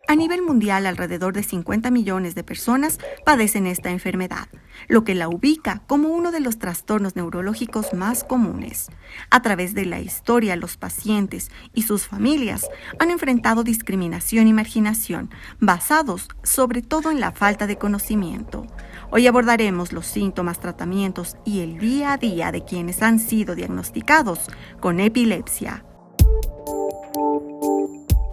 A nivel mundial, alrededor de 50 millones de personas padecen esta enfermedad, lo que la ubica como uno de los trastornos neurológicos más comunes. A través de la historia, los pacientes y sus familias han enfrentado discriminación y marginación, basados sobre todo en la falta de conocimiento. Hoy abordaremos los síntomas, tratamientos y el día a día de quienes han sido diagnosticados con epilepsia.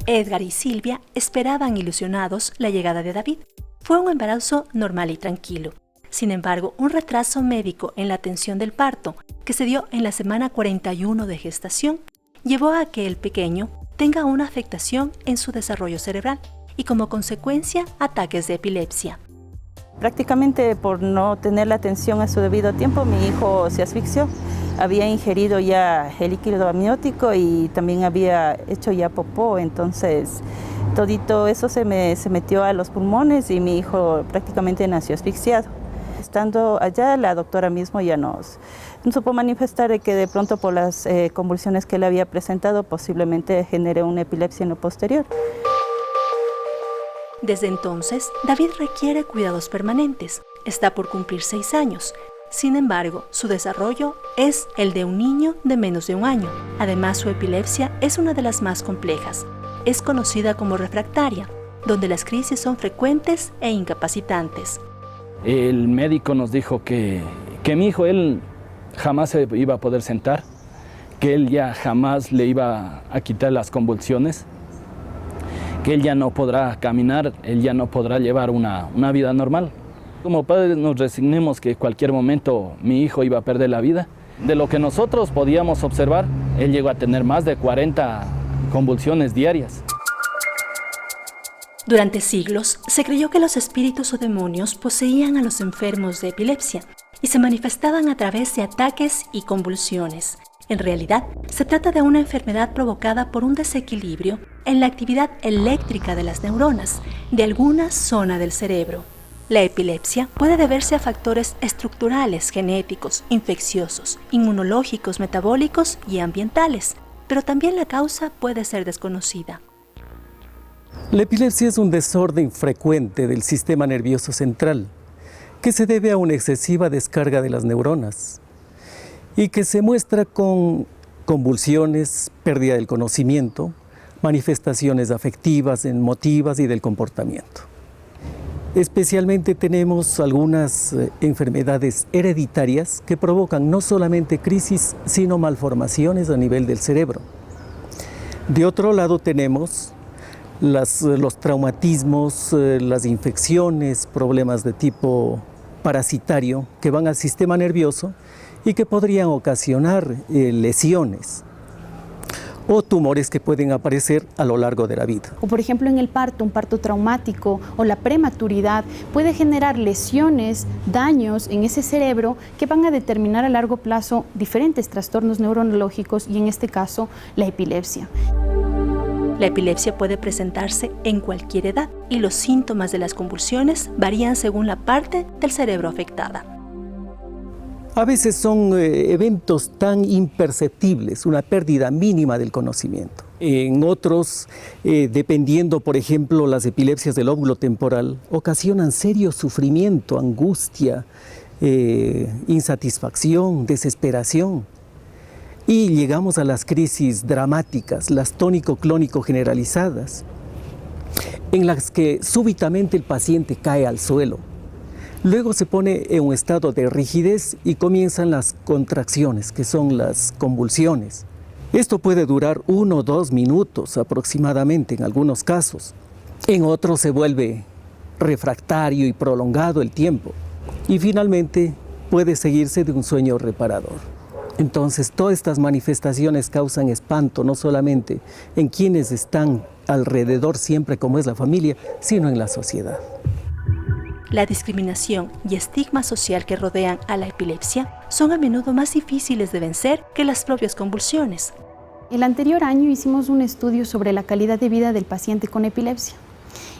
Edgar y Silvia esperaban ilusionados la llegada de David. Fue un embarazo normal y tranquilo. Sin embargo, un retraso médico en la atención del parto, que se dio en la semana 41 de gestación, llevó a que el pequeño tenga una afectación en su desarrollo cerebral y como consecuencia ataques de epilepsia. Prácticamente por no tener la atención a su debido tiempo, mi hijo se asfixió. Había ingerido ya el líquido amniótico y también había hecho ya popó, entonces todito eso se metió a los pulmones y mi hijo prácticamente nació asfixiado. Estando allá, la doctora mismo ya nos supo manifestar que de pronto por las convulsiones que él había presentado posiblemente genere una epilepsia en lo posterior. Desde entonces, David requiere cuidados permanentes. Está por cumplir 6 años. Sin embargo, su desarrollo es el de un niño de menos de un año. Además, su epilepsia es una de las más complejas. Es conocida como refractaria, donde las crisis son frecuentes e incapacitantes. El médico nos dijo que mi hijo, él jamás se iba a poder sentar, que él ya jamás le iba a quitar las convulsiones, que él ya no podrá caminar, él ya no podrá llevar una vida normal. Como padres nos resignemos que en cualquier momento mi hijo iba a perder la vida. De lo que nosotros podíamos observar, él llegó a tener más de 40 convulsiones diarias. Durante siglos, se creyó que los espíritus o demonios poseían a los enfermos de epilepsia y se manifestaban a través de ataques y convulsiones. En realidad, se trata de una enfermedad provocada por un desequilibrio en la actividad eléctrica de las neuronas de alguna zona del cerebro. La epilepsia puede deberse a factores estructurales, genéticos, infecciosos, inmunológicos, metabólicos y ambientales, pero también la causa puede ser desconocida. La epilepsia es un desorden frecuente del sistema nervioso central que se debe a una excesiva descarga de las neuronas y que se muestra con convulsiones, pérdida del conocimiento, manifestaciones afectivas, emotivas y del comportamiento. Especialmente tenemos algunas enfermedades hereditarias que provocan no solamente crisis, sino malformaciones a nivel del cerebro. De otro lado tenemos los traumatismos, las infecciones, problemas de tipo parasitario que van al sistema nervioso y que podrían ocasionar lesiones o tumores que pueden aparecer a lo largo de la vida. O por ejemplo en el parto, un parto traumático o la prematuridad puede generar lesiones, daños en ese cerebro que van a determinar a largo plazo diferentes trastornos neurológicos y en este caso la epilepsia. La epilepsia puede presentarse en cualquier edad y los síntomas de las convulsiones varían según la parte del cerebro afectada. A veces son eventos tan imperceptibles, una pérdida mínima del conocimiento. En otros, dependiendo, por ejemplo, las epilepsias del lóbulo temporal, ocasionan serio sufrimiento, angustia, insatisfacción, desesperación. Y llegamos a las crisis dramáticas, las tónico-clónico generalizadas, en las que súbitamente el paciente cae al suelo. Luego se pone en un estado de rigidez y comienzan las contracciones, que son las convulsiones. Esto puede durar 1 o 2 minutos aproximadamente en algunos casos. En otros se vuelve refractario y prolongado el tiempo. Y finalmente puede seguirse de un sueño reparador. Entonces todas estas manifestaciones causan espanto, no solamente en quienes están alrededor siempre como es la familia, sino en la sociedad. La discriminación y estigma social que rodean a la epilepsia son a menudo más difíciles de vencer que las propias convulsiones. El anterior año hicimos un estudio sobre la calidad de vida del paciente con epilepsia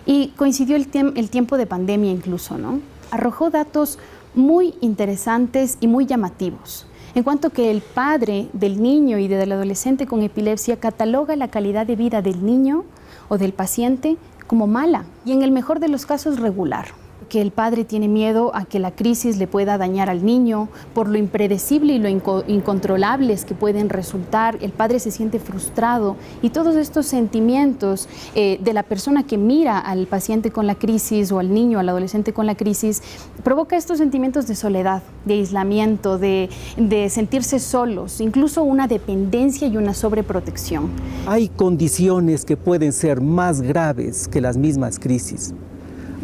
y coincidió el tiempo de pandemia incluso, ¿no? Arrojó datos muy interesantes y muy llamativos. En cuanto que el padre del niño y del adolescente con epilepsia cataloga la calidad de vida del niño o del paciente como mala y en el mejor de los casos regular. Que el padre tiene miedo a que la crisis le pueda dañar al niño por lo impredecible y lo incontrolables que pueden resultar. El padre se siente frustrado y todos estos sentimientos de la persona que mira al paciente con la crisis o al niño, al adolescente con la crisis, provoca estos sentimientos de soledad, de aislamiento, de sentirse solos, incluso una dependencia y una sobreprotección. Hay condiciones que pueden ser más graves que las mismas crisis.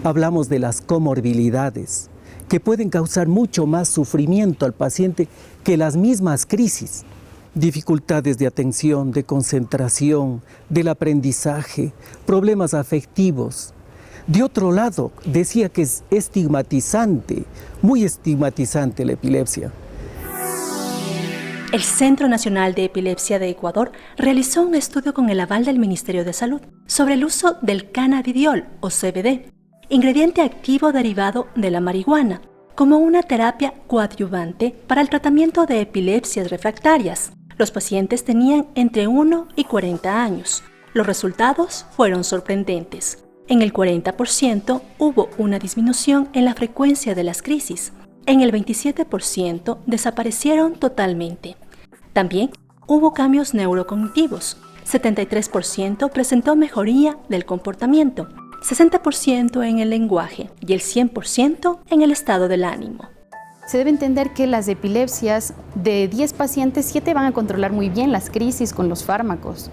Hablamos de las comorbilidades, que pueden causar mucho más sufrimiento al paciente que las mismas crisis. Dificultades de atención, de concentración, del aprendizaje, problemas afectivos. De otro lado, decía que es estigmatizante, muy estigmatizante la epilepsia. El Centro Nacional de Epilepsia de Ecuador realizó un estudio con el aval del Ministerio de Salud sobre el uso del cannabidiol o CBD, ingrediente activo derivado de la marihuana, como una terapia coadyuvante para el tratamiento de epilepsias refractarias. Los pacientes tenían entre 1 y 40 años. Los resultados fueron sorprendentes. En el 40% hubo una disminución en la frecuencia de las crisis. En el 27% desaparecieron totalmente. También hubo cambios neurocognitivos. 73% presentó mejoría del comportamiento, 60% en el lenguaje y el 100% en el estado del ánimo. Se debe entender que las epilepsias, de 10 pacientes, 7 van a controlar muy bien las crisis con los fármacos.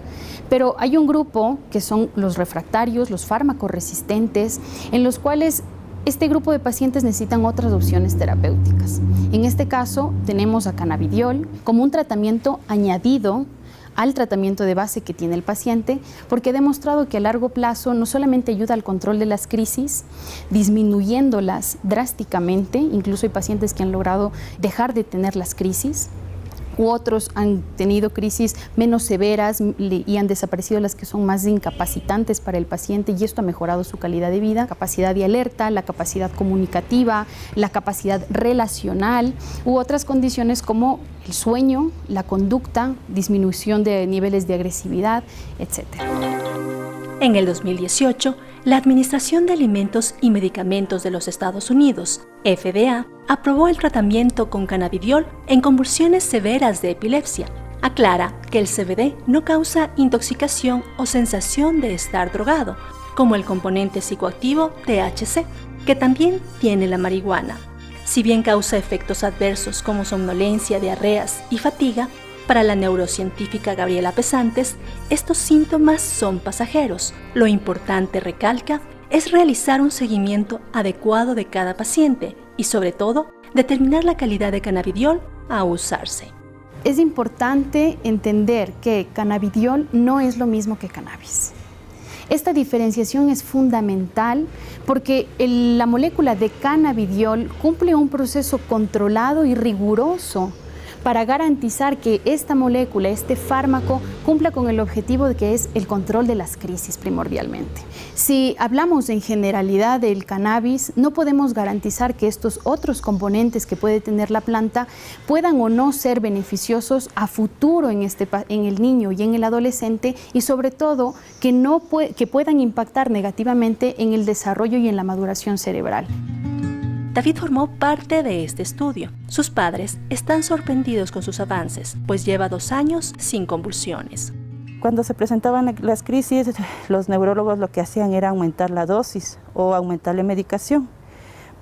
Pero hay un grupo que son los refractarios, los fármacos resistentes, en los cuales este grupo de pacientes necesitan otras opciones terapéuticas. En este caso, tenemos a cannabidiol como un tratamiento añadido al tratamiento de base que tiene el paciente, porque ha demostrado que a largo plazo no solamente ayuda al control de las crisis, disminuyéndolas drásticamente, incluso hay pacientes que han logrado dejar de tener las crisis, u otros han tenido crisis menos severas y han desaparecido las que son más incapacitantes para el paciente, y esto ha mejorado su calidad de vida, capacidad de alerta, la capacidad comunicativa, la capacidad relacional, u otras condiciones como el sueño, la conducta, disminución de niveles de agresividad, etc. En el 2018, la Administración de Alimentos y Medicamentos de los Estados Unidos, FDA, aprobó el tratamiento con cannabidiol en convulsiones severas de epilepsia. Aclara que el CBD no causa intoxicación o sensación de estar drogado, como el componente psicoactivo THC, que también tiene la marihuana. Si bien causa efectos adversos como somnolencia, diarreas y fatiga, para la neurocientífica Gabriela Pesantes, estos síntomas son pasajeros. Lo importante, recalca, es realizar un seguimiento adecuado de cada paciente y, sobre todo, determinar la calidad de cannabidiol a usarse. Es importante entender que cannabidiol no es lo mismo que cannabis. Esta diferenciación es fundamental porque la molécula de cannabidiol cumple un proceso controlado y riguroso para garantizar que esta molécula, este fármaco, cumpla con el objetivo de que es el control de las crisis primordialmente. Si hablamos en generalidad del cannabis, no podemos garantizar que estos otros componentes que puede tener la planta puedan o no ser beneficiosos a futuro en el niño y en el adolescente, y sobre todo que puedan impactar negativamente en el desarrollo y en la maduración cerebral. David formó parte de este estudio. Sus padres están sorprendidos con sus avances, pues lleva 2 años sin convulsiones. Cuando se presentaban las crisis, los neurólogos lo que hacían era aumentar la dosis o aumentar la medicación,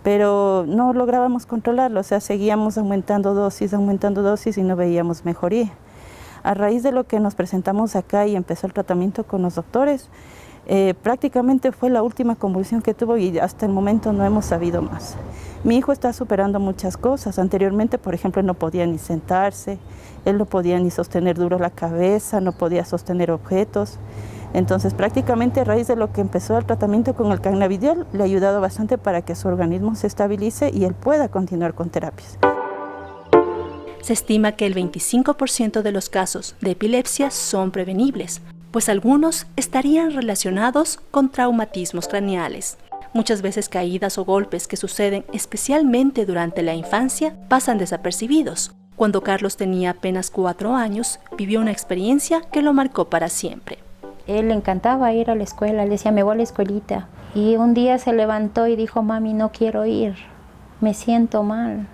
pero no lográbamos controlarlo, o sea, seguíamos aumentando dosis y no veíamos mejoría. A raíz de lo que nos presentamos acá y empezó el tratamiento con los doctores, prácticamente fue la última convulsión que tuvo y hasta el momento no hemos sabido más. Mi hijo está superando muchas cosas. Anteriormente, por ejemplo, no podía ni sentarse, él no podía ni sostener duro la cabeza, no podía sostener objetos. Entonces, prácticamente a raíz de lo que empezó el tratamiento con el cannabidiol, le ha ayudado bastante para que su organismo se estabilice y él pueda continuar con terapias. Se estima que el 25% de los casos de epilepsia son prevenibles, pues algunos estarían relacionados con traumatismos craneales. Muchas veces caídas o golpes que suceden especialmente durante la infancia pasan desapercibidos. Cuando Carlos tenía apenas 4 años, vivió una experiencia que lo marcó para siempre. Él le encantaba ir a la escuela, le decía, me voy a la escuelita. Y un día se levantó y dijo, mami, no quiero ir, me siento mal.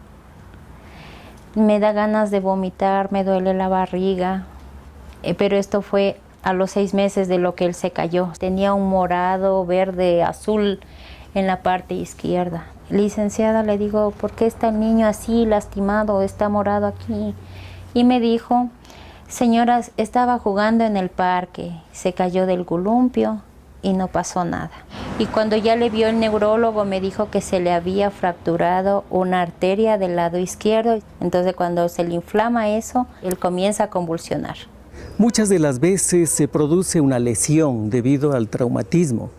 Me da ganas de vomitar, me duele la barriga. Pero esto fue a los 6 meses de lo que él se cayó. Tenía un morado, verde, azul en la parte izquierda. Licenciada, le digo, ¿por qué está el niño así lastimado, está morado aquí? Y me dijo, señora, estaba jugando en el parque, se cayó del columpio y no pasó nada. Y cuando ya le vio el neurólogo me dijo que se le había fracturado una arteria del lado izquierdo. Entonces cuando se le inflama eso, él comienza a convulsionar. Muchas de las veces se produce una lesión debido al traumatismo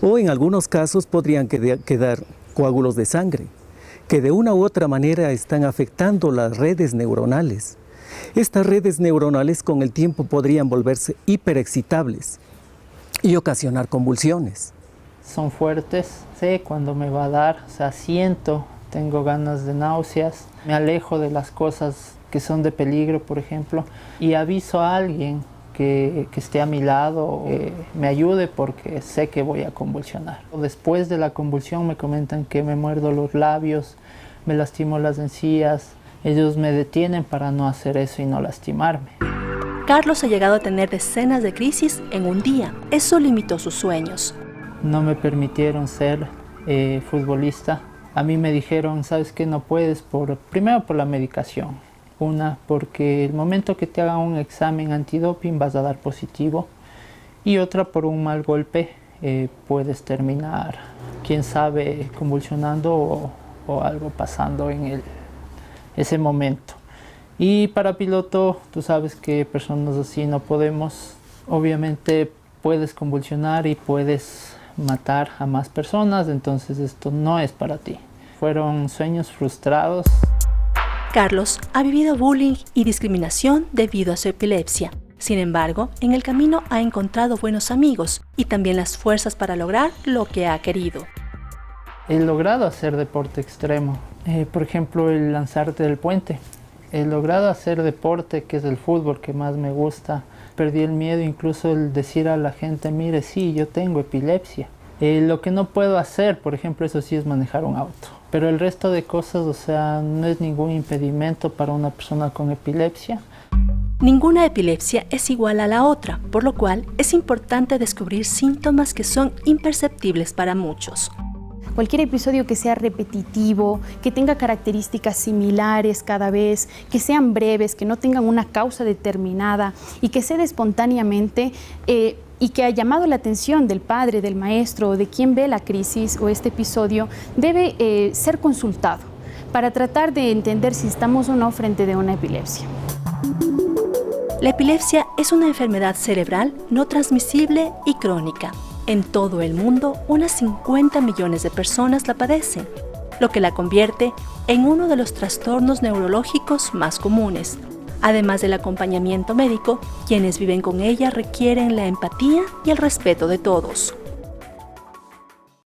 o en algunos casos podrían quedar coágulos de sangre que de una u otra manera están afectando las redes neuronales. Estas redes neuronales con el tiempo podrían volverse hiperexcitables y ocasionar convulsiones. Son fuertes, sé cuándo me va a dar, o sea, siento, tengo ganas de náuseas, me alejo de las cosas que son de peligro, por ejemplo, y aviso a alguien que esté a mi lado, que me ayude porque sé que voy a convulsionar. Después de la convulsión me comentan que me muerdo los labios, me lastimo las encías, ellos me detienen para no hacer eso y no lastimarme. Carlos ha llegado a tener decenas de crisis en un día. Eso limitó sus sueños. No me permitieron ser futbolista. A mí me dijeron, ¿sabes qué? No puedes, primero por la medicación. Una, porque el momento que te hagan un examen antidoping vas a dar positivo. Y otra, por un mal golpe puedes terminar, quién sabe, convulsionando o algo pasando en ese momento. Y para piloto, tú sabes que personas así no podemos. Obviamente puedes convulsionar y puedes matar a más personas, entonces esto no es para ti. Fueron sueños frustrados. Carlos ha vivido bullying y discriminación debido a su epilepsia. Sin embargo, en el camino ha encontrado buenos amigos y también las fuerzas para lograr lo que ha querido. He logrado hacer deporte extremo, por ejemplo, el lanzarte del puente. He logrado hacer deporte, que es el fútbol, que más me gusta. Perdí el miedo, incluso el decir a la gente, mire, sí, yo tengo epilepsia. Lo que no puedo hacer, por ejemplo, eso sí es manejar un auto. Pero el resto de cosas, o sea, no es ningún impedimento para una persona con epilepsia. Ninguna epilepsia es igual a la otra, por lo cual es importante descubrir síntomas que son imperceptibles para muchos. Cualquier episodio que sea repetitivo, que tenga características similares cada vez, que sean breves, que no tengan una causa determinada y que se dé espontáneamente y que ha llamado la atención del padre, del maestro o de quien ve la crisis o este episodio, debe ser consultado para tratar de entender si estamos o no frente a una epilepsia. La epilepsia es una enfermedad cerebral no transmisible y crónica. En todo el mundo, unas 50 millones de personas la padecen, lo que la convierte en uno de los trastornos neurológicos más comunes. Además del acompañamiento médico, quienes viven con ella requieren la empatía y el respeto de todos.